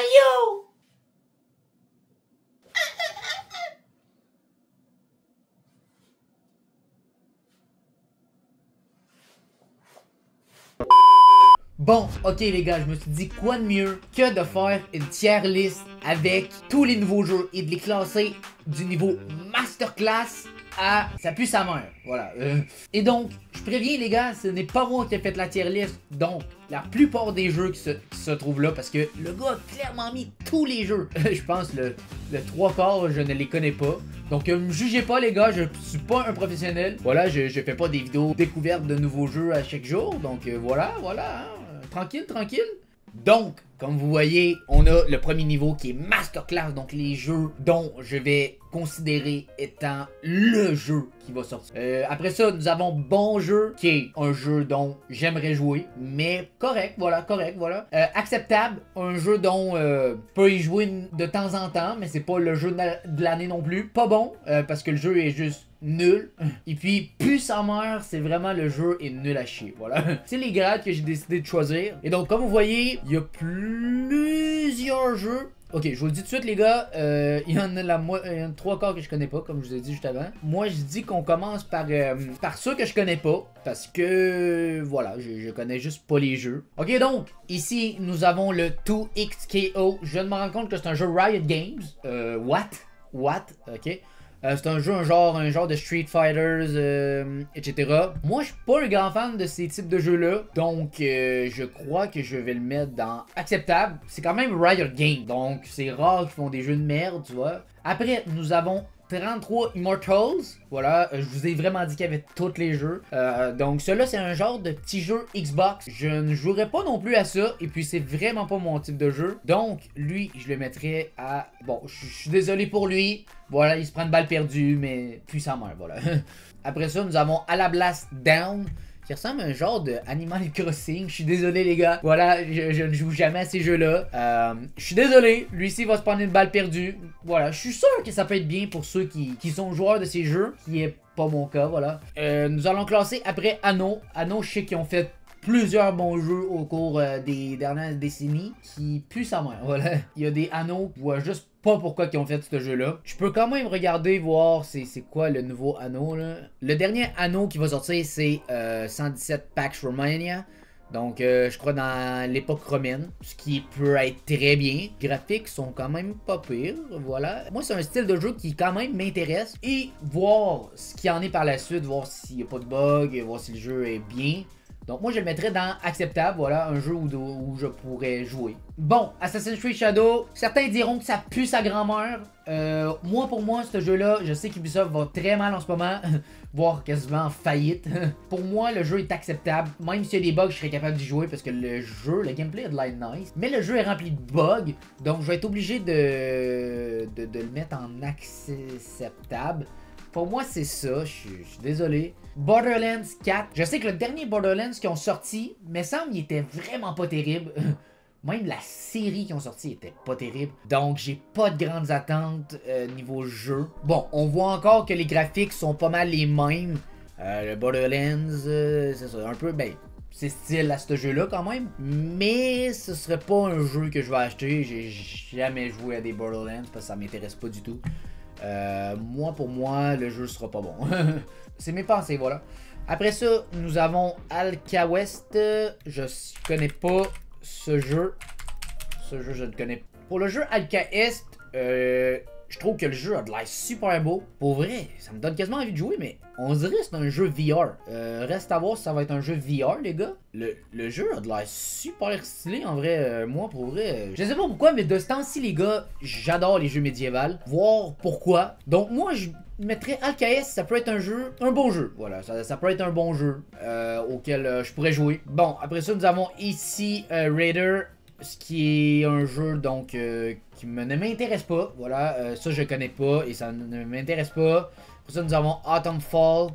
Mario! Bon, ok les gars, je me suis dit quoi de mieux que de faire une tier list avec tous les nouveaux jeux et de les classer du niveau Masterclass à ça pue sa mère. Voilà. Et donc, je préviens les gars, ce n'est pas moi qui ai fait la tier list. Donc, la plupart des jeux qui se trouvent là, parce que le gars a clairement mis tous les jeux. Je pense le 3/4, je ne les connais pas. Donc, me jugez pas les gars, je suis pas un professionnel. Voilà, je fais pas des vidéos découvertes de nouveaux jeux à chaque jour. Donc, voilà, hein. Tranquille, tranquille. Donc, comme vous voyez, on a le premier niveau qui est Masterclass, donc les jeux dont je vais considérer étant le jeu qui va sortir. Après ça, nous avons Bon Jeu, qui est un jeu dont j'aimerais jouer, mais correct, voilà, correct, voilà. Acceptable, un jeu dont je peux y jouer de temps en temps, mais c'est pas le jeu de l'année non plus. Pas bon, parce que le jeu est juste nul. Et puis, plus sa mère, c'est vraiment le jeu est nul à chier, voilà. C'est les grades que j'ai décidé de choisir. Et donc, comme vous voyez, il y a plusieurs jeux. Ok, je vous le dis tout de suite les gars, il y en a 3/4 que je connais pas, comme je vous ai dit juste avant. Moi je dis qu'on commence par ceux que je connais pas, parce que voilà, je connais juste pas les jeux. Ok donc, ici nous avons le 2XKO, je viens de me rendre compte que c'est un jeu Riot Games. What? Ok. C'est un jeu, un genre de Street Fighters, etc. Moi, je suis pas un grand fan de ces types de jeux-là. Donc, je crois que je vais le mettre dans acceptable. C'est quand même Riot Games. Donc, c'est rare qu'ils font des jeux de merde, tu vois. Après, nous avons 33 Immortals. Voilà, je vous ai vraiment dit qu'il y avait tous les jeux. Donc, celui-là, c'est un genre de petit jeu Xbox. Je ne jouerai pas non plus à ça. Et puis, c'est vraiment pas mon type de jeu. Donc, lui, je le mettrais à... Bon, je suis désolé pour lui. Voilà, il se prend une balle perdue, mais puissant mère, voilà. Après ça, nous avons À la Blast Down, qui ressemble à un genre de Animal Crossing. Je suis désolé, les gars. Voilà, je ne joue jamais à ces jeux-là. Je suis désolé. Lui-ci va se prendre une balle perdue. Voilà, je suis sûr que ça peut être bien pour ceux qui sont joueurs de ces jeux, qui est pas mon cas, voilà. Nous allons classer après Anno. Anno, je sais qu'ils ont fait plusieurs bons jeux au cours des dernières décennies qui puent sa mère, voilà. Il y a des Anno, je vois juste pas pourquoi ils ont fait ce jeu-là. Je peux quand même regarder, voir c'est quoi le nouveau Anno, là. Le dernier Anno qui va sortir, c'est 117 Pax Romania. Donc, je crois dans l'époque romaine, ce qui peut être très bien. Les graphiques sont quand même pas pires, voilà. Moi, c'est un style de jeu qui quand même m'intéresse. Et voir ce qu'il y en est par la suite, voir s'il n'y a pas de bug, voir si le jeu est bien. Donc moi je le mettrais dans acceptable, voilà, un jeu où je pourrais jouer. Bon, Assassin's Creed Shadow, certains diront que ça pue sa grand-mère. Moi pour moi, ce jeu-là, je sais qu'Ubisoft va très mal en ce moment, voire quasiment en faillite. Pour moi, le jeu est acceptable, même s'il y a des bugs, je serais capable d'y jouer parce que le gameplay a de l'air nice. Mais le jeu est rempli de bugs, donc je vais être obligé de le mettre en acceptable. Pour moi, c'est ça. Je suis désolé. Borderlands 4. Je sais que le dernier Borderlands qui ont sorti, me semble, il était vraiment pas terrible. Même la série qui ont sorti était pas terrible. Donc, j'ai pas de grandes attentes niveau jeu. Bon, on voit encore que les graphiques sont pas mal les mêmes. Le Borderlands, c'est ça. Un peu, ben, c'est style à ce jeu-là quand même. Mais ce serait pas un jeu que je vais acheter. J'ai jamais joué à des Borderlands parce que ça m'intéresse pas du tout. Pour moi, le jeu sera pas bon. C'est mes pensées, voilà. Après ça, nous avons Alka West. Je connais pas ce jeu. Ce jeu, je ne connais pas. Pour le jeu Alka Est, je trouve que le jeu a de l'air super beau. Pour vrai, ça me donne quasiment envie de jouer, mais on dirait que c'est un jeu VR. Reste à voir si ça va être un jeu VR, les gars. Le jeu a de l'air super stylé, en vrai. Moi, pour vrai, je sais pas pourquoi, mais de ce temps-ci, les gars, j'adore les jeux médiévals. Voir pourquoi. Donc, moi, je mettrais Alkaes, ça peut être un bon jeu. Voilà, ça peut être un bon jeu auquel je pourrais jouer. Bon, après ça, nous avons ici Raider. Ce qui est un jeu donc qui ne m'intéresse pas. Voilà, ça je connais pas et ça ne m'intéresse pas. Pour ça nous avons Autumn Fall.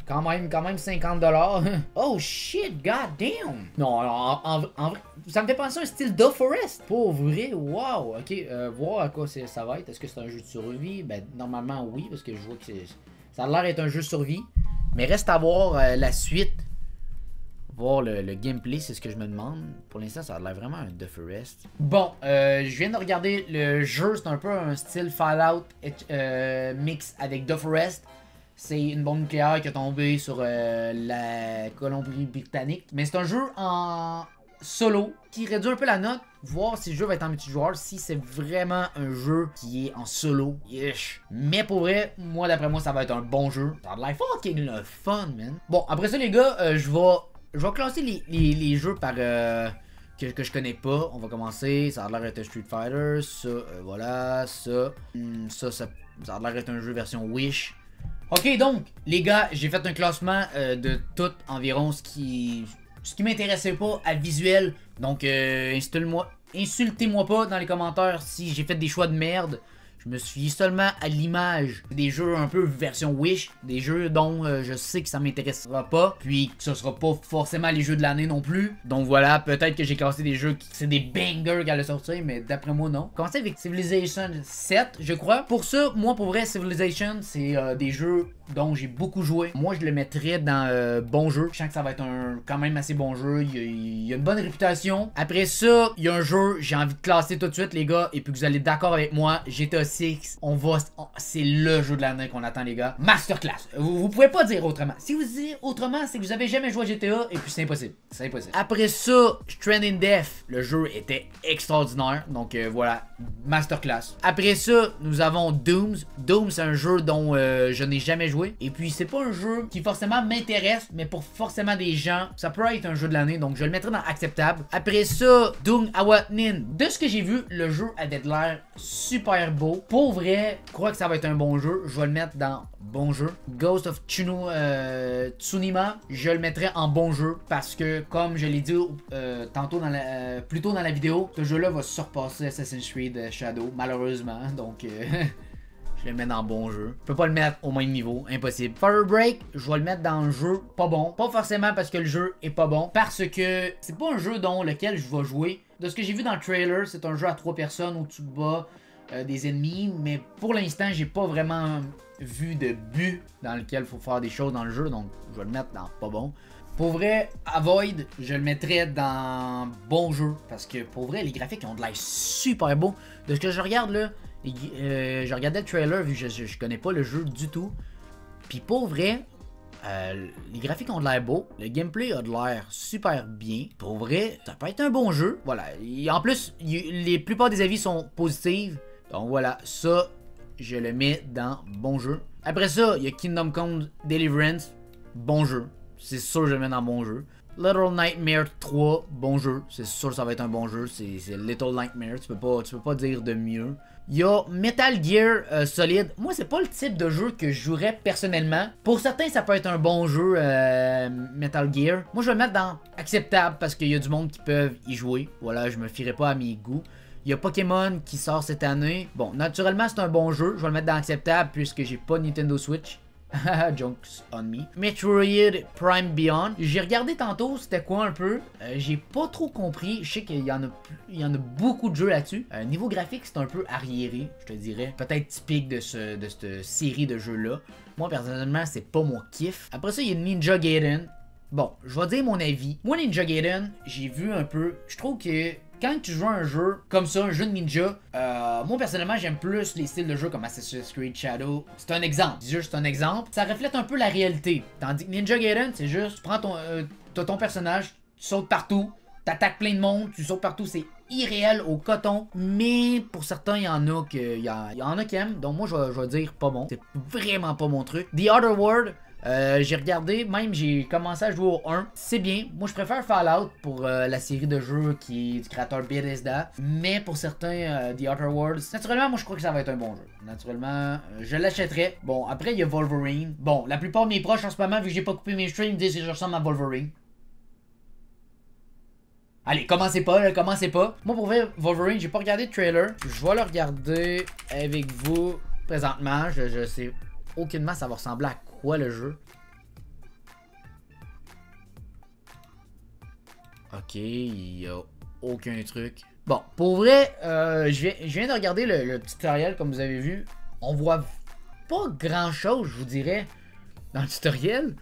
Quand même 50$. Oh shit, god damn. Non, alors, en vrai, ça me fait penser à un style The Forest. Pour vrai, wow. Ok, voir à quoi ça va être. Est-ce que c'est un jeu de survie? Ben normalement oui, parce que je vois que ça a l'air d'être un jeu de survie. Mais reste à voir la suite. voir le gameplay, c'est ce que je me demande. Pour l'instant, ça a l'air vraiment un The Forest. Bon, je viens de regarder le jeu, c'est un peu un style Fallout mix avec The Forest. C'est une bombe nucléaire qui est tombée sur la Colombie-Britannique. Mais c'est un jeu en solo qui réduit un peu la note. Voir si le jeu va être en multijoueur, si c'est vraiment un jeu qui est en solo. Yesh. Mais pour vrai, moi d'après moi, ça va être un bon jeu. Ça a l'air fucking le fun, man. Bon, après ça les gars, je vais classer les jeux par... que je connais pas. On va commencer. Ça a l'air d'être un Street Fighter. Ça, voilà. Ça a l'air d'être un jeu version Wish. Ok, donc, les gars, j'ai fait un classement de tout environ ce qui m'intéressait pas à visuel. Donc, insultez-moi pas dans les commentaires si j'ai fait des choix de merde. Je me suis seulement à l'image des jeux un peu version Wish, des jeux dont je sais que ça m'intéressera pas, puis que ce sera pas forcément les jeux de l'année non plus. Donc voilà, peut-être que j'ai classé des jeux qui c'est des bangers qui allaient sortir, mais d'après moi non. Commencez avec Civilization 7, je crois. Pour ça, moi pour vrai, Civilization, c'est des jeux dont j'ai beaucoup joué. Moi je le mettrais dans bon jeu. Je sens que ça va être un quand même assez bon jeu. Il y a une bonne réputation. Après ça, il y a un jeu, j'ai envie de classer tout de suite les gars, et puis que vous allez d'accord avec moi, GTA 6, c'est le jeu de l'année qu'on attend les gars. Masterclass. Vous pouvez pas dire autrement. Si vous dites autrement, c'est que vous avez jamais joué à GTA et puis c'est impossible. C'est impossible. Après ça, Stranding Death, le jeu était extraordinaire. Donc voilà, masterclass. Après ça, nous avons Dooms. Dooms, c'est un jeu dont je n'ai jamais joué. Et puis c'est pas un jeu qui forcément m'intéresse, mais pour forcément des gens, ça peut être un jeu de l'année. Donc je le mettrai dans acceptable. Après ça, Doom Awakening. De ce que j'ai vu, le jeu avait de l'air super beau. Pour vrai, je crois que ça va être un bon jeu. Je vais le mettre dans bon jeu. Ghost of Tsushima, je le mettrai en bon jeu parce que, comme je l'ai dit tantôt plus tôt dans la vidéo, ce jeu-là va surpasser Assassin's Creed Shadow, malheureusement. Donc, je le mets dans bon jeu. Je peux pas le mettre au même niveau, impossible. Firebreak, je vais le mettre dans un jeu pas bon. Pas forcément parce que le jeu est pas bon, parce que c'est pas un jeu dont lequel je vais jouer. De ce que j'ai vu dans le trailer, c'est un jeu à 3 personnes où tu bats des ennemis, mais pour l'instant, j'ai pas vraiment vu de but dans lequel il faut faire des choses dans le jeu, donc je vais le mettre dans pas bon. Pour vrai, Avoid, je le mettrais dans bon jeu, parce que pour vrai, les graphiques ont de l'air super beaux. De ce que je regarde là, je regardais le trailer vu que je connais pas le jeu du tout, puis pour vrai, les graphiques ont de l'air beaux, le gameplay a de l'air super bien. Pour vrai, ça peut être un bon jeu. Voilà, et en plus, les plupart des avis sont positifs. Donc voilà, ça, je le mets dans bon jeu. Après ça, il y a Kingdom Come Deliverance, bon jeu. C'est sûr que je le mets dans bon jeu. Little Nightmare 3, bon jeu. C'est sûr que ça va être un bon jeu. C'est Little Nightmare, tu peux pas dire de mieux. Il y a Metal Gear Solid. Moi, c'est pas le type de jeu que je jouerais personnellement. Pour certains, ça peut être un bon jeu, Metal Gear. Moi, je vais le mettre dans acceptable parce qu'il y a du monde qui peuvent y jouer. Voilà, je me fierai pas à mes goûts. Il y a Pokémon qui sort cette année. Bon, naturellement, c'est un bon jeu. Je vais le mettre dans acceptable puisque j'ai pas Nintendo Switch. Jokes on me. Metroid Prime Beyond. J'ai regardé tantôt c'était quoi un peu. J'ai pas trop compris. Je sais qu'il y en a beaucoup de jeux là-dessus. Niveau graphique, c'est un peu arriéré, je te dirais. Peut-être typique de cette série de jeux-là. Moi, personnellement, c'est pas mon kiff. Après ça, il y a Ninja Gaiden. Bon, je vais dire mon avis. Moi, Ninja Gaiden, j'ai vu un peu. Je trouve que quand tu joues à un jeu comme ça, un jeu de ninja, moi personnellement j'aime plus les styles de jeu comme Assassin's Creed Shadow. C'est un exemple, c'est juste un exemple. Ça reflète un peu la réalité. Tandis que Ninja Gaiden, c'est juste, tu prends ton personnage, tu sautes partout, t'attaques plein de monde, tu sautes partout, c'est irréel au coton. Mais pour certains, il y en a qui aiment. Donc moi je vais dire pas bon. C'est vraiment pas mon truc. The Other World. J'ai regardé, même j'ai commencé à jouer au 1. C'est bien. Moi, je préfère Fallout pour la série de jeux qui est du créateur Bethesda. Mais pour certains, The Outer Worlds, naturellement, moi, je crois que ça va être un bon jeu. Naturellement, je l'achèterai. Bon, après, il y a Wolverine. Bon, la plupart de mes proches en ce moment, vu que j'ai pas coupé mes streams, disent que je ressemble à Wolverine. Allez, commencez pas, là, commencez pas. Moi, pour vrai, Wolverine, j'ai pas regardé de trailer. Je vais le regarder avec vous présentement. Je sais aucunement ça va ressembler à quoi le jeu. Ok, il y a aucun truc. Bon, pour vrai, je viens de regarder le petit tutoriel comme vous avez vu. On voit pas grand chose, je vous dirais. dans le tutoriel.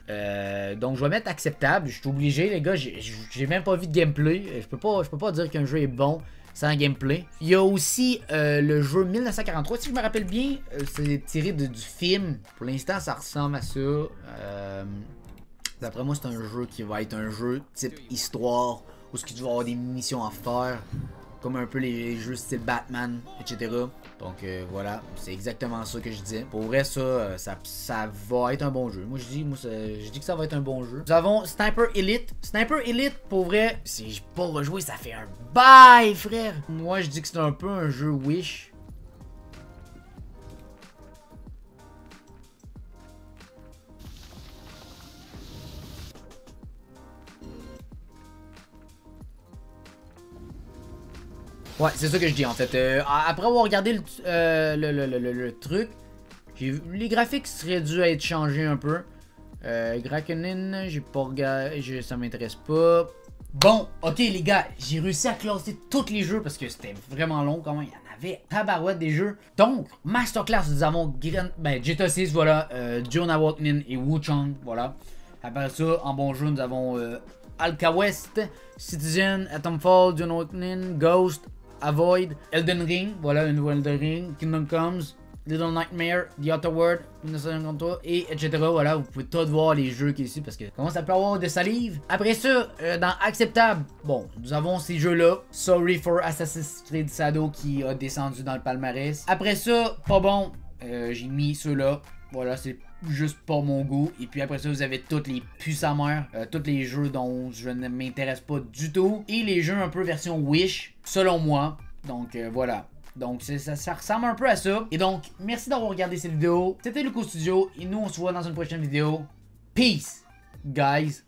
Donc je vais mettre acceptable. Je suis obligé, les gars. J'ai même pas vu de gameplay. Je peux pas dire qu'un jeu est bon sans gameplay. Il y a aussi le jeu 1943. Si je me rappelle bien, c'est tiré du film. Pour l'instant, ça ressemble à ça. D'après moi, c'est un jeu qui va être un jeu type histoire. Où ce qu'il va y avoir des missions à faire. Comme un peu les jeux style Batman, etc. Donc voilà, c'est exactement ça que je disais. Pour vrai, ça va être un bon jeu. Moi je dis que ça va être un bon jeu. Nous avons Sniper Elite. Sniper Elite, pour vrai, si j'ai pas rejoué, ça fait un bail, frère. Moi je dis que c'est un peu un jeu Wish. Ouais, c'est ça que je dis en fait. Après avoir regardé le truc, les graphiques seraient dû être changés un peu. Grakenin, j'ai pas regardé, ça m'intéresse pas. Bon, ok les gars, j'ai réussi à classer tous les jeux parce que c'était vraiment long quand même. Il y en avait tabarouette des jeux. Donc, Masterclass, nous avons GTA 6, voilà, John Awakening et Wu Chang, voilà. Après ça, en bon jeu, nous avons Alka West, Citizen, Atomfall, John Awakening, Ghost, Avoid, Elden Ring, voilà un nouveau Elden Ring, Kingdom Comes, Little Nightmare, The Outer World, 1953, et etc. Voilà, vous pouvez tous voir les jeux qui sont ici parce que comment ça peut avoir de salive. Après ça, dans Acceptable, bon, nous avons ces jeux-là. Sorry for Assassin's Creed Shadow qui a descendu dans le palmarès. Après ça, pas bon, j'ai mis ceux-là. Voilà, c'est juste pas mon goût. Et puis après ça, vous avez toutes les puces à mère, tous les jeux dont je ne m'intéresse pas du tout. Et les jeux un peu version Wish, selon moi. Donc voilà. Donc ça ressemble un peu à ça. Et donc, merci d'avoir regardé cette vidéo. C'était Luco Studio. Et nous, on se voit dans une prochaine vidéo. Peace, guys.